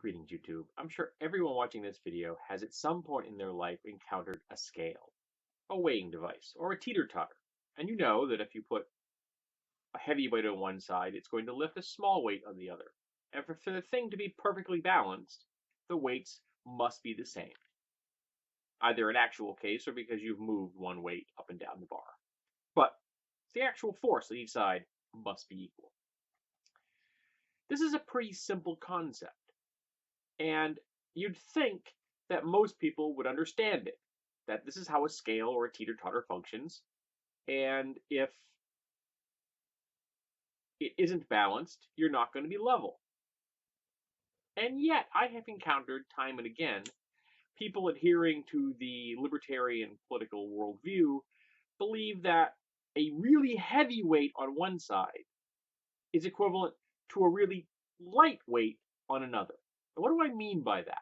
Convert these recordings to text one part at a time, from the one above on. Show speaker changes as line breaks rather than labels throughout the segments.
Greetings, YouTube. I'm sure everyone watching this video has at some point in their life encountered a scale, a weighing device, or a teeter-totter. And you know that if you put a heavy weight on one side, it's going to lift a small weight on the other. And for the thing to be perfectly balanced, the weights must be the same, either in actual case or because you've moved one weight up and down the bar. But the actual force on each side must be equal. This is a pretty simple concept. And you'd think that most people would understand it, that this is how a scale or a teeter-totter functions. And if it isn't balanced, you're not going to be level. And yet, I have encountered time and again people adhering to the libertarian political worldview believe that a really heavy weight on one side is equivalent to a really light weight on another. And what do I mean by that?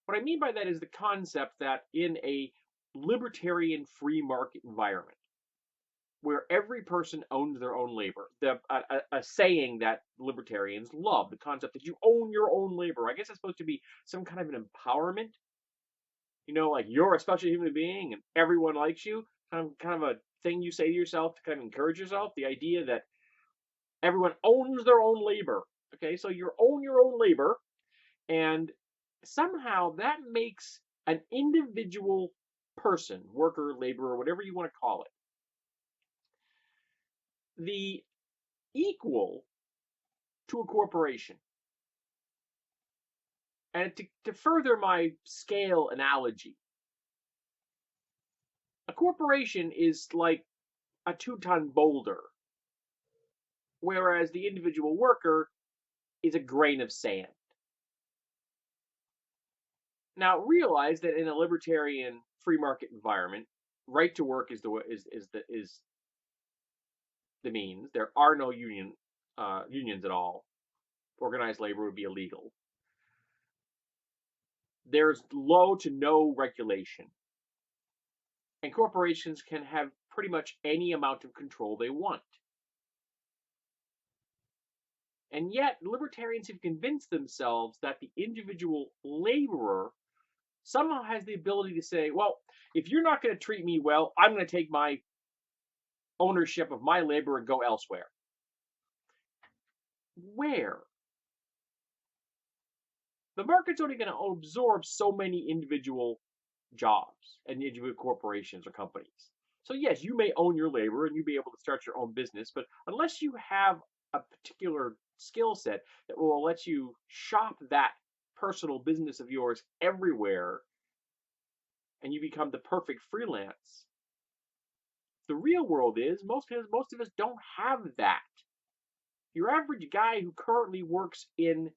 What I mean by that is the concept that in a libertarian free market environment, where every person owns their own labor, a saying that libertarians love, the concept that you own your own labor. I guess it's supposed to be some kind of an empowerment. You know, like you're a special human being and everyone likes you. Kind of a thing you say to yourself to kind of encourage yourself. The idea that everyone owns their own labor. Okay, so you own your own labor, and somehow that makes an individual person, worker, laborer, whatever you want to call it, the equal to a corporation. And to further my scale analogy, a corporation is like a 2-ton boulder, whereas the individual worker is a grain of sand. Now realize that in a libertarian free market environment, right to work is the means. There are no unions at all. Organized labor would be illegal. There's low to no regulation. And corporations can have pretty much any amount of control they want. And yet, libertarians have convinced themselves that the individual laborer somehow has the ability to say, well, if you're not going to treat me well, I'm going to take my ownership of my labor and go elsewhere. Where? The market's only going to absorb so many individual jobs and individual corporations or companies. So yes, you may own your labor and you be able to start your own business, but unless you have a particular skill set that will let you shop that personal business of yours everywhere and you become the perfect freelance, the real world is most of us don't have that. Your average guy who currently works in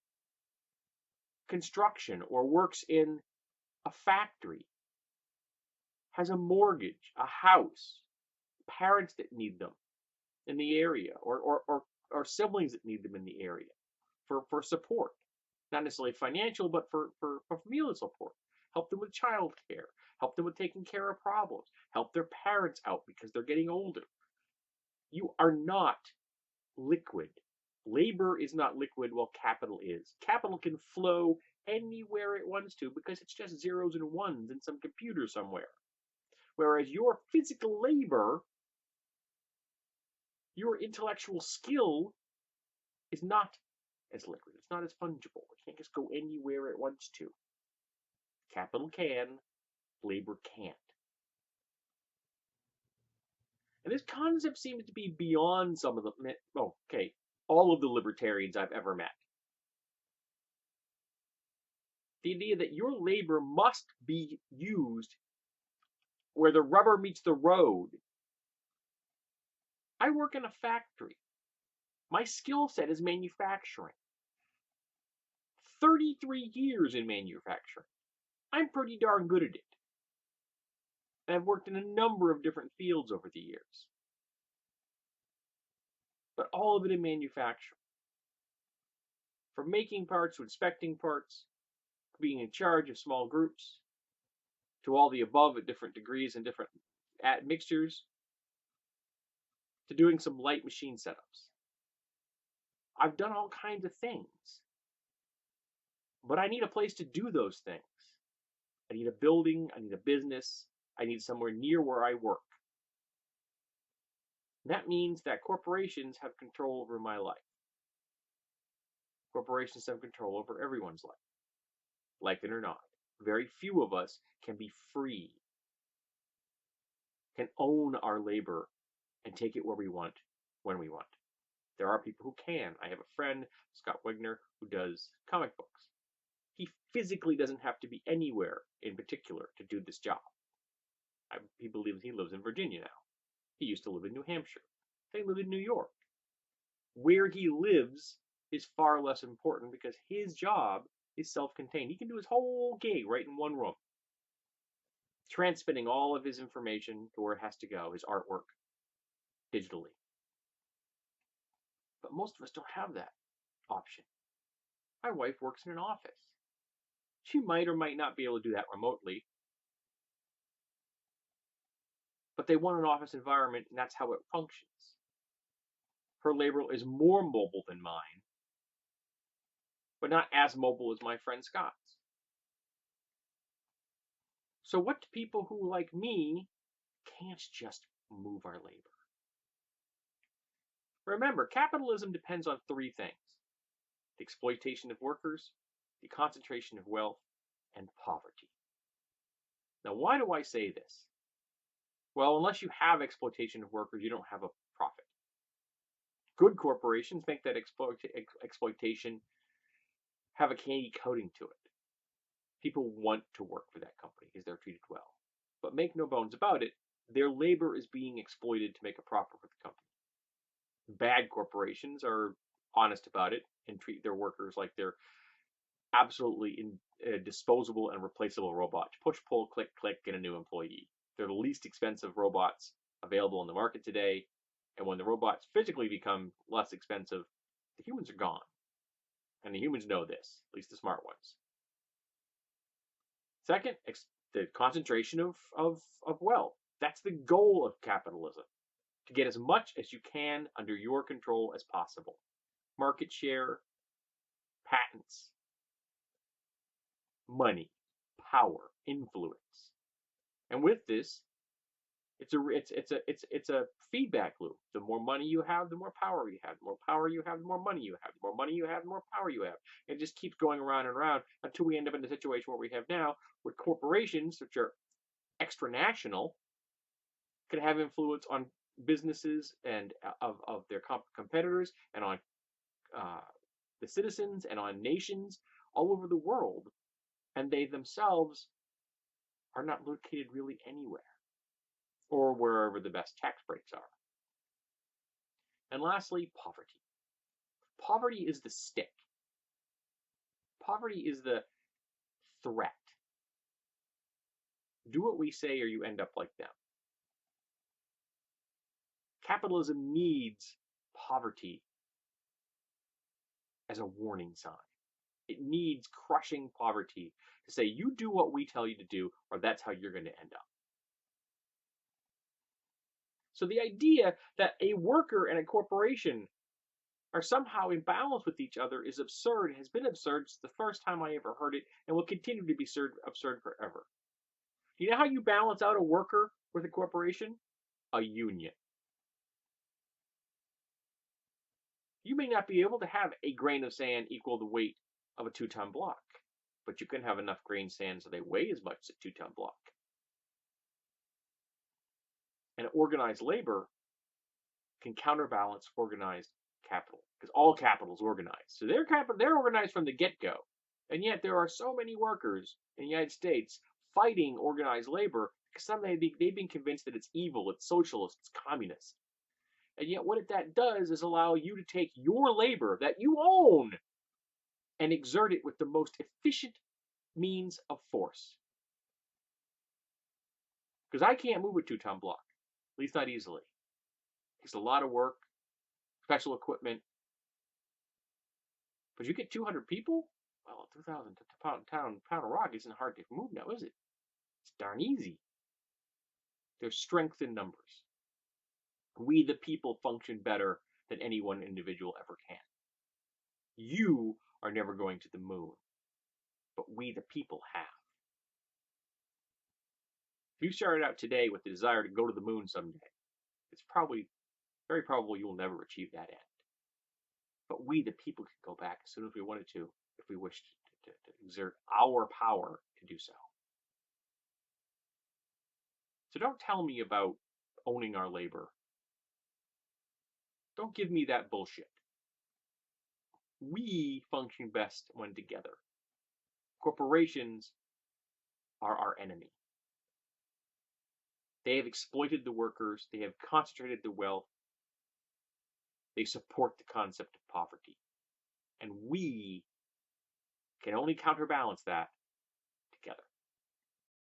construction or works in a factory has a mortgage, a house, parents that need them in the area, or siblings that need them in the area for support, not necessarily financial, but for familial support. Help them with child care, help them with taking care of problems, help their parents out because they're getting older. You are not liquid. Labor is not liquid while capital is. Capital can flow anywhere it wants to because it's just zeros and ones in some computer somewhere. Whereas your physical labor, your intellectual skill, is not as liquid. It's not as fungible. It can't just go anywhere it wants to. Capital can, labor can't. And this concept seems to be beyond some of the, all of the libertarians I've ever met. The idea that your labor must be used where the rubber meets the road. I work in a factory. My skill set is manufacturing. 33 years in manufacturing. I'm pretty darn good at it. And I've worked in a number of different fields over the years. But all of it in manufacturing. From making parts to inspecting parts, being in charge of small groups, to all the above at different degrees and different mixtures, to doing some light machine setups. I've done all kinds of things. But I need a place to do those things. I need a building, I need a business, I need somewhere near where I work. That means that corporations have control over my life. Corporations have control over everyone's life, like it or not. Very few of us can be free, can own our labor and take it where we want, when we want. There are people who can. I have a friend, Scott Wegner, who does comic books. He physically doesn't have to be anywhere in particular to do this job. He believes he lives in Virginia now. He used to live in New Hampshire. They live in New York. Where he lives is far less important because his job is self-contained. He can do his whole gig right in one room, transmitting all of his information to where it has to go, his artwork, digitally. But most of us don't have that option. My wife works in an office. She might or might not be able to do that remotely, but they want an office environment, and that's how it functions. Her labor is more mobile than mine, but not as mobile as my friend Scott's. So what do people who, like me, can't just move our labor? Remember, capitalism depends on three things: the exploitation of workers, the concentration of wealth, and poverty. Now, why do I say this? Well, unless you have exploitation of workers, you don't have a profit. Good corporations make that exploitation have a candy coating to it. People want to work for that company because they're treated well. But make no bones about it, their labor is being exploited to make a profit for the company. Bad corporations are honest about it and treat their workers like they're absolutely disposable and replaceable robots. Push, pull, click, click, get a new employee. They're the least expensive robots available in the market today. And when the robots physically become less expensive, the humans are gone. And the humans know this, at least the smart ones. Second, the concentration of wealth. That's the goal of capitalism, to get as much as you can under your control as possible. Market share, patents, money, power, influence. And with this, it's a feedback loop. The more money you have, the more power you have. The more power you have, the more money you have. The more money you have, the more power you have. It just keeps going around and around until we end up in the situation where we have now, where corporations, which are extranational, can have influence on businesses and of their competitors and on the citizens and on nations all over the world, and they themselves are not located really anywhere or wherever the best tax breaks are. And lastly, poverty. Poverty is the stick. Poverty is the threat. Do what we say or you end up like them. Capitalism needs poverty as a warning sign. It needs crushing poverty to say, you do what we tell you to do, or that's how you're going to end up. So the idea that a worker and a corporation are somehow in balance with each other is absurd. It has been absurd since the first time I ever heard it, and will continue to be absurd forever. Do you know how you balance out a worker with a corporation? A union. You may not be able to have a grain of sand equal the weight of a 2-ton block, but you can have enough grain sand so they weigh as much as a 2-ton block. And organized labor can counterbalance organized capital, because all capital is organized. So they're organized from the get-go. And yet there are so many workers in the United States fighting organized labor because they've been convinced that it's evil, it's socialist, it's communist. And yet what that does is allow you to take your labor that you own and exert it with the most efficient means of force. Because I can't move a 2-ton block, at least not easily. It takes a lot of work, special equipment. But you get 200 people? Well, 2,000 pound of rock isn't hard to move now, is it? It's darn easy. There's strength in numbers. We, the people, function better than any one individual ever can. You are never going to the moon. but we, the people, have. If you started out today with the desire to go to the moon someday, it's probably very probable you will never achieve that end. But we, the people, can go back as soon as we wanted to, if we wished to exert our power to do so. So don't tell me about owning our labor. Don't give me that bullshit. We function best when together. Corporations are our enemy. They have exploited the workers. They have concentrated the wealth. They support the concept of poverty. And we can only counterbalance that